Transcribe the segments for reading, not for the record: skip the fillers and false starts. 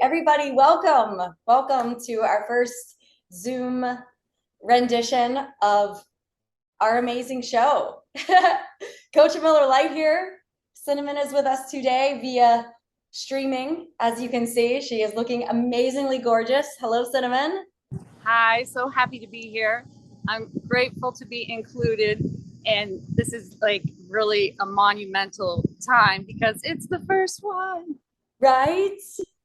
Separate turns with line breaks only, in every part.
Everybody, welcome. Welcome to our first Zoom rendition of our amazing show. Coach Miller Light here. Cinnamon is with us today via streaming. As you can see, she is looking amazingly gorgeous. Hello, Cinnamon.
Hi, so happy to be here. I'm grateful to be included. And this is like really a monumental time because it's the first one.
Right?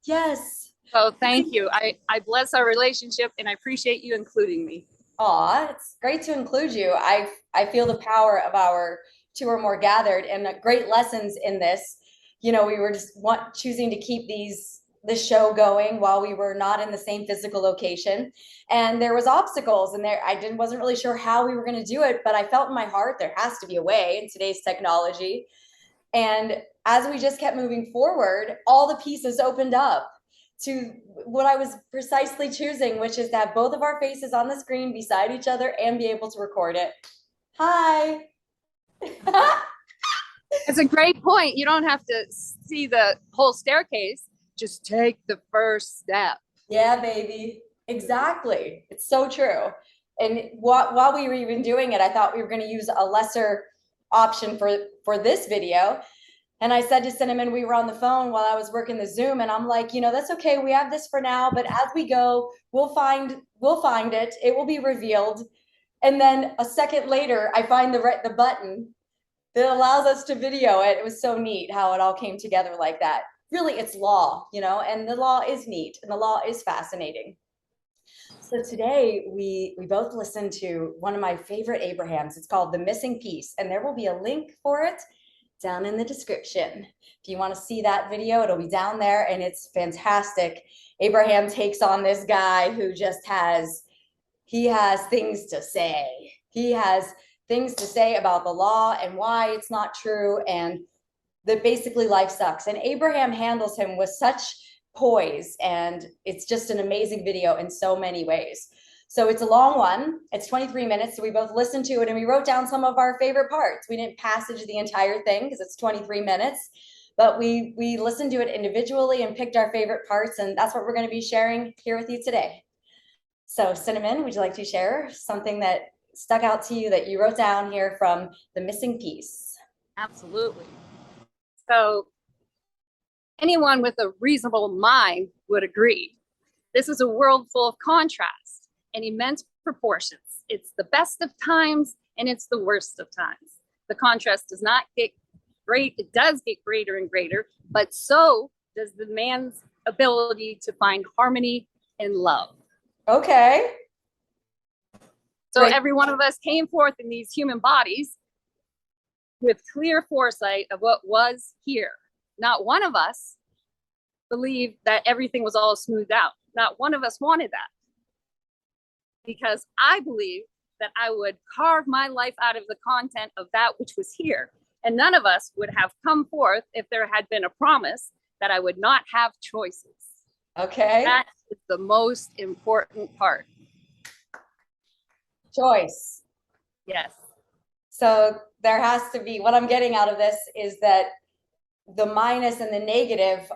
Yes.
So thank you. I bless our relationship and I appreciate you including me.
Aw, it's great to include you. I feel the power of our two or more gathered and great lessons in this. You know, we were just choosing to keep this show going while we were not in the same physical location. And there was obstacles and wasn't really sure how we were going to do it, but I felt in my heart there has to be a way in today's technology. And as we just kept moving forward, all the pieces opened up to what I was precisely choosing, which is to have both of our faces on the screen beside each other and be able to record it. Hi.
It's a great point. You don't have to see the whole staircase. Just take the first step.
Yeah, baby. Exactly. It's so true. And while we were even doing it, I thought we were going to use a lesser option for this video. And I said to Cinnamon, we were on the phone while I was working the Zoom, and I'm like, that's okay. We have this for now, but as we go, we'll find it. It will be revealed. And then a second later, I find the button that allows us to video it. It was so neat how it all came together like that. Really, it's law, and the law is neat and the law is fascinating. So today we both listened to one of my favorite Abrahams. It's called The Missing Piece, and there will be a link for it down in the description. If you want to see that video, it'll be down there, and it's fantastic. Abraham takes on this guy who just has things to say. He has things to say about the law and why it's not true, and that basically life sucks. And Abraham handles him with such poise, and it's just an amazing video in so many ways. So it's a long one. It's 23 minutes. So we both listened to it and we wrote down some of our favorite parts. We didn't passage the entire thing because it's 23 minutes, but we listened to it individually and picked our favorite parts. And that's what we're going to be sharing here with you today. So Cinnamon, would you like to share something that stuck out to you that you wrote down here from The Missing Piece?
Absolutely. So anyone with a reasonable mind would agree. This is a world full of contrast and immense proportions. It's the best of times and it's the worst of times. The contrast does not get great. It does get greater and greater, but so does the man's ability to find harmony and love.
Okay.
So every one of us came forth in these human bodies with clear foresight of what was here. Not one of us believed that everything was all smoothed out. Not one of us wanted that. Because I believed that I would carve my life out of the content of that which was here. And none of us would have come forth if there had been a promise that I would not have choices.
Okay.
That is the most important part.
Choice.
Yes.
So there has to be, what I'm getting out of this is that the minus and the negative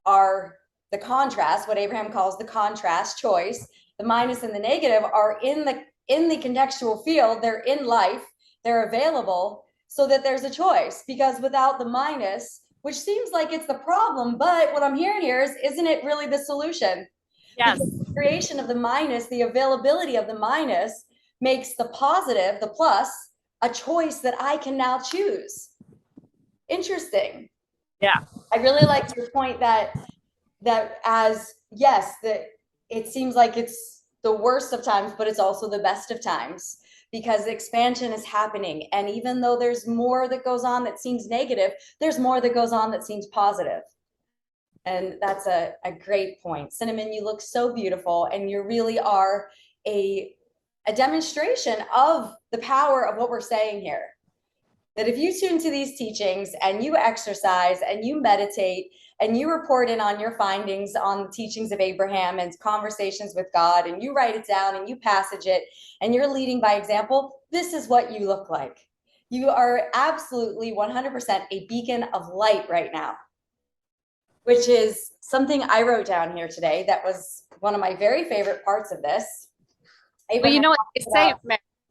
are the contrast, what Abraham calls the contrast choice. The minus and the negative are in the contextual field. They're in life. They're available so that there's a choice, because without the minus, which seems like it's the problem, but what I'm hearing here is, isn't it really the solution?
Yes.
Because the creation of the minus, the availability of the minus makes the positive, the plus, a choice that I can now choose. Interesting.
Yeah.
I really like your point that as, yes, that it seems like it's the worst of times, but it's also the best of times, because expansion is happening. And even though there's more that goes on that seems negative, there's more that goes on that seems positive. And that's a great point. Cinnamon, you look so beautiful, and you really are a demonstration of the power of what we're saying here. That if you tune to these teachings and you exercise and you meditate and you report in on your findings on the teachings of Abraham and conversations with God, and you write it down and you passage it and you're leading by example, this is what you look like. You are absolutely 100% a beacon of light right now. which is something I wrote down here today. That was one of my very favorite parts of this.
But you know what they say,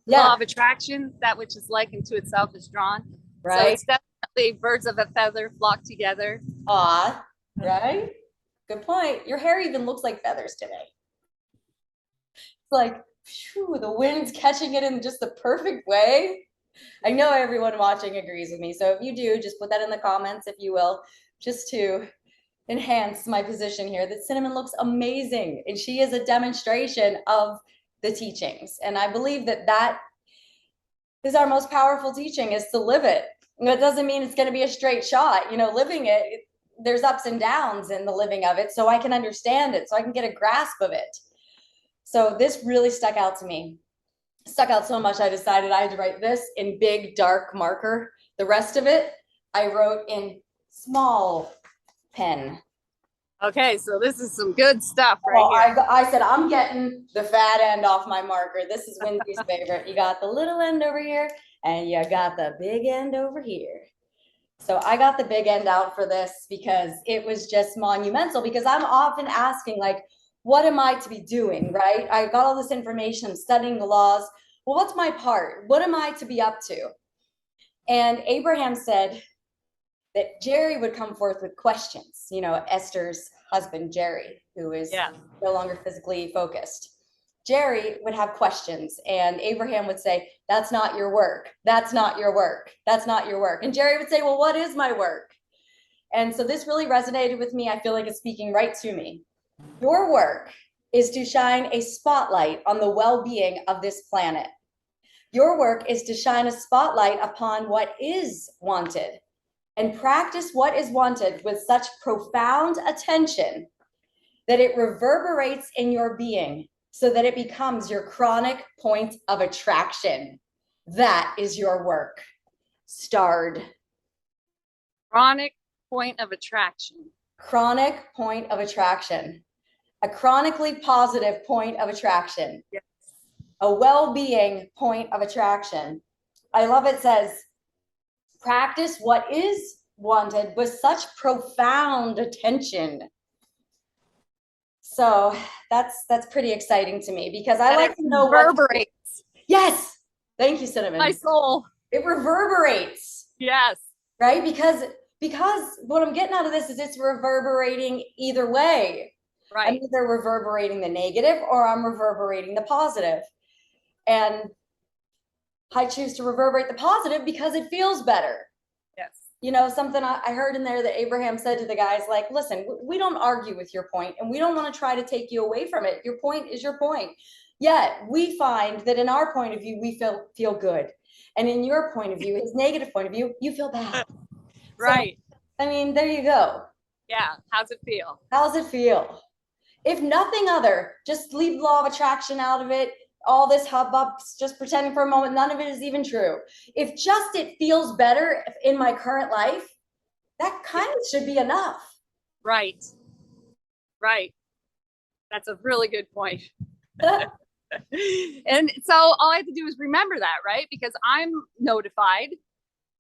law of attraction, that which is likened to itself is drawn. Right. So it's definitely birds of a feather flock together.
Aw, right? Good point. Your hair even looks like feathers today. It's like, phew, the wind's catching it in just the perfect way. I know everyone watching agrees with me. So if you do, just put that in the comments, if you will, just to enhance my position here, that Cinnamon looks amazing. And she is a demonstration of the teachings. And I believe that that is our most powerful teaching, is to live it. And it doesn't mean it's going to be a straight shot. You know, living it, there's ups and downs in the living of it, so I can understand it, so I can get a grasp of it. So this really stuck out to me. Stuck out so much, I decided I had to write this in big, dark marker. The rest of it, I wrote in small pen.
Okay, so this is some good stuff right here.
I said, I'm getting the fat end off my marker. This is Wendy's favorite. You got the little end over here, and you got the big end over here. So I got the big end out for this because it was just monumental, because I'm often asking, like, what am I to be doing, right? I got all this information, studying the laws. Well, what's my part? What am I to be up to? And Abraham said that Jerry would come forth with questions, you know, Esther's husband, Jerry, who is no longer physically focused. Jerry would have questions, and Abraham would say, that's not your work. That's not your work. That's not your work. And Jerry would say, well, what is my work? And so this really resonated with me. I feel like it's speaking right to me. Your work is to shine a spotlight on the well-being of this planet. Your work is to shine a spotlight upon what is wanted, and practice what is wanted with such profound attention that it reverberates in your being, so that it becomes your chronic point of attraction. That is your work. Starred.
Chronic point of attraction.
Chronic point of attraction. A chronically positive point of attraction.
Yes.
A well-being point of attraction. I love it. Says, practice what is wanted with such profound attention. So that's pretty exciting to me, because I like to know what
reverberates.
Yes. Thank you, Cinnamon.
My soul.
It reverberates.
Yes.
Right? Because what I'm getting out of this is it's reverberating either way.
Right.
I'm either reverberating the negative or I'm reverberating the positive. And I choose to reverberate the positive because it feels better.
Yes.
You know, something I heard in there that Abraham said to the guys, like, listen, we don't argue with your point, and we don't want to try to take you away from it. Your point is your point. Yet we find that in our point of view, we feel good. And in your point of view, his negative point of view, you feel bad.
Right.
So, I mean, there you go.
Yeah. How's it feel?
How's it feel? If nothing other, just leave law of attraction out of it. All this hubbub, just pretending for a moment, none of it is even true. If just it feels better in my current life, that kind of should be enough.
Right. Right. That's a really good point. And so all I have to do is remember that, right? Because I'm notified.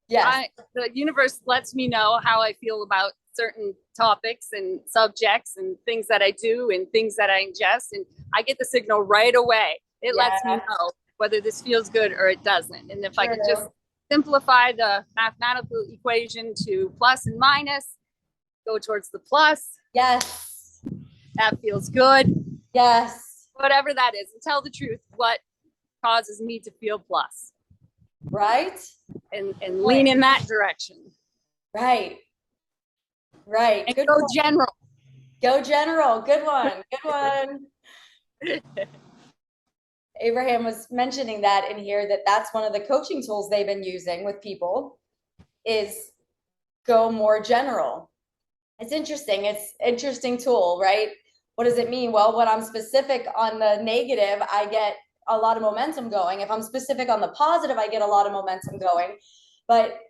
Yeah.
The universe lets me know how I feel about certain topics and subjects and things that I do and things that I ingest. And I get the signal right away. It lets me know whether this feels good or it doesn't. And if I could just simplify the mathematical equation to plus and minus, go towards the plus.
Yes.
That feels good.
Yes.
Whatever that is, and tell the truth, what causes me to feel plus.
Right.
And lean in that direction.
Right. Right.
And
good
go
one.
general.
Go general. Good one. Good one. Abraham was mentioning that in here, that's one of the coaching tools they've been using with people, is go more general. It's interesting. It's an interesting tool, right? What does it mean? Well, when I'm specific on the negative, I get a lot of momentum going. If I'm specific on the positive, I get a lot of momentum going. But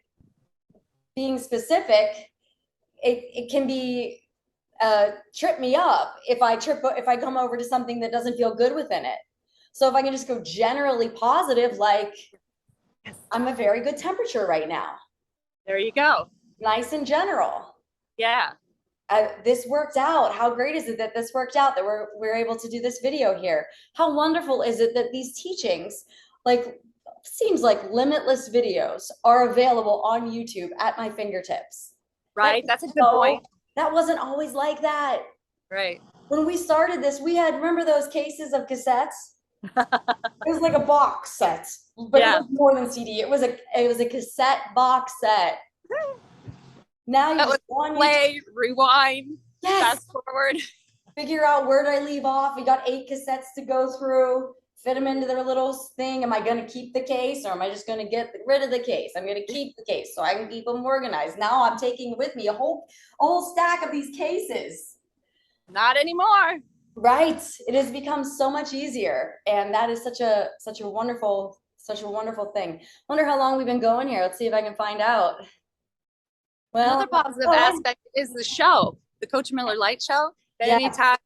being specific, it can be trip me up if I come over to something that doesn't feel good within it. So if I can just go generally positive, like, I'm a very good temperature right now.
There you go.
Nice and general.
Yeah.
this worked out. How great is it that this worked out, that we're able to do this video here? How wonderful is it that these teachings, like, seems like limitless videos, are available on YouTube at my fingertips.
Right. That's a good point.
That wasn't always like that.
Right.
When we started this, we had, remember those cases of cassettes? It was like a box set, but
Yeah.
it was more than CD. It was a cassette box set. Now you just
play, rewind,
yes,
fast forward.
Figure out where did I leave off. We got 8 cassettes to go through. Fit them into their little thing. Am I going to keep the case, or am I just going to get rid of the case? I'm going to keep the case so I can keep them organized. Now I'm taking with me a whole stack of these cases.
Not anymore.
Right. It has become so much easier, and that is such a wonderful thing. Wonder how long we've been going here. Let's see if I can find out. Well,
another positive aspect is the show, the Coach Miller Light show.
Yeah.
Anytime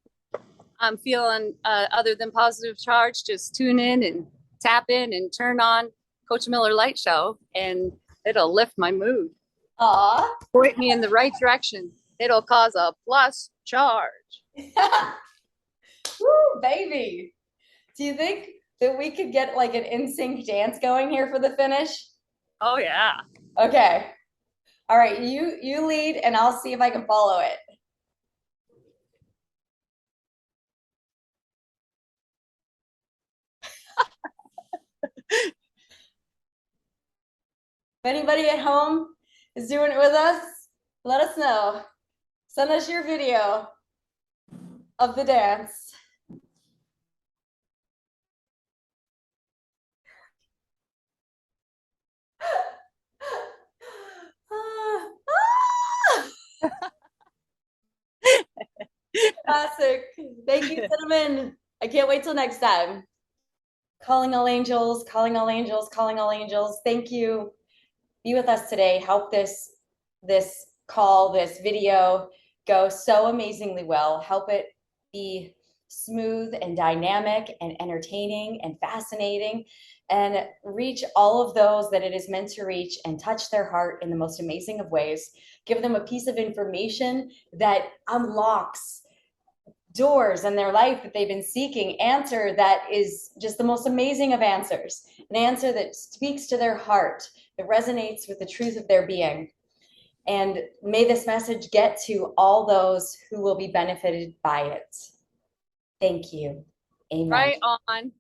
I'm feeling other than positive charge, just tune in and tap in and turn on Coach Miller Light show, and it'll lift my mood.
Aw.
Point me in the right direction. It'll cause a plus charge.
Woo, baby. Do you think that we could get like an Nsync dance going here for the finish?
Oh yeah.
Okay. All right, you lead and I'll see if I can follow it. If anybody at home is doing it with us, let us know. Send us your video of the dance. Classic. Thank you, Cinnamon. I can't wait till next time. Calling all angels, calling all angels, calling all angels. Thank you. Be with us today. Help this call, this video go so amazingly well. Help it be smooth and dynamic and entertaining and fascinating, and reach all of those that it is meant to reach, and touch their heart in the most amazing of ways. Give them a piece of information that unlocks doors in their life that they've been seeking, answer that is just the most amazing of answers, an answer that speaks to their heart, that resonates with the truth of their being. And may this message get to all those who will be benefited by it. Thank you. Amen.
Right on.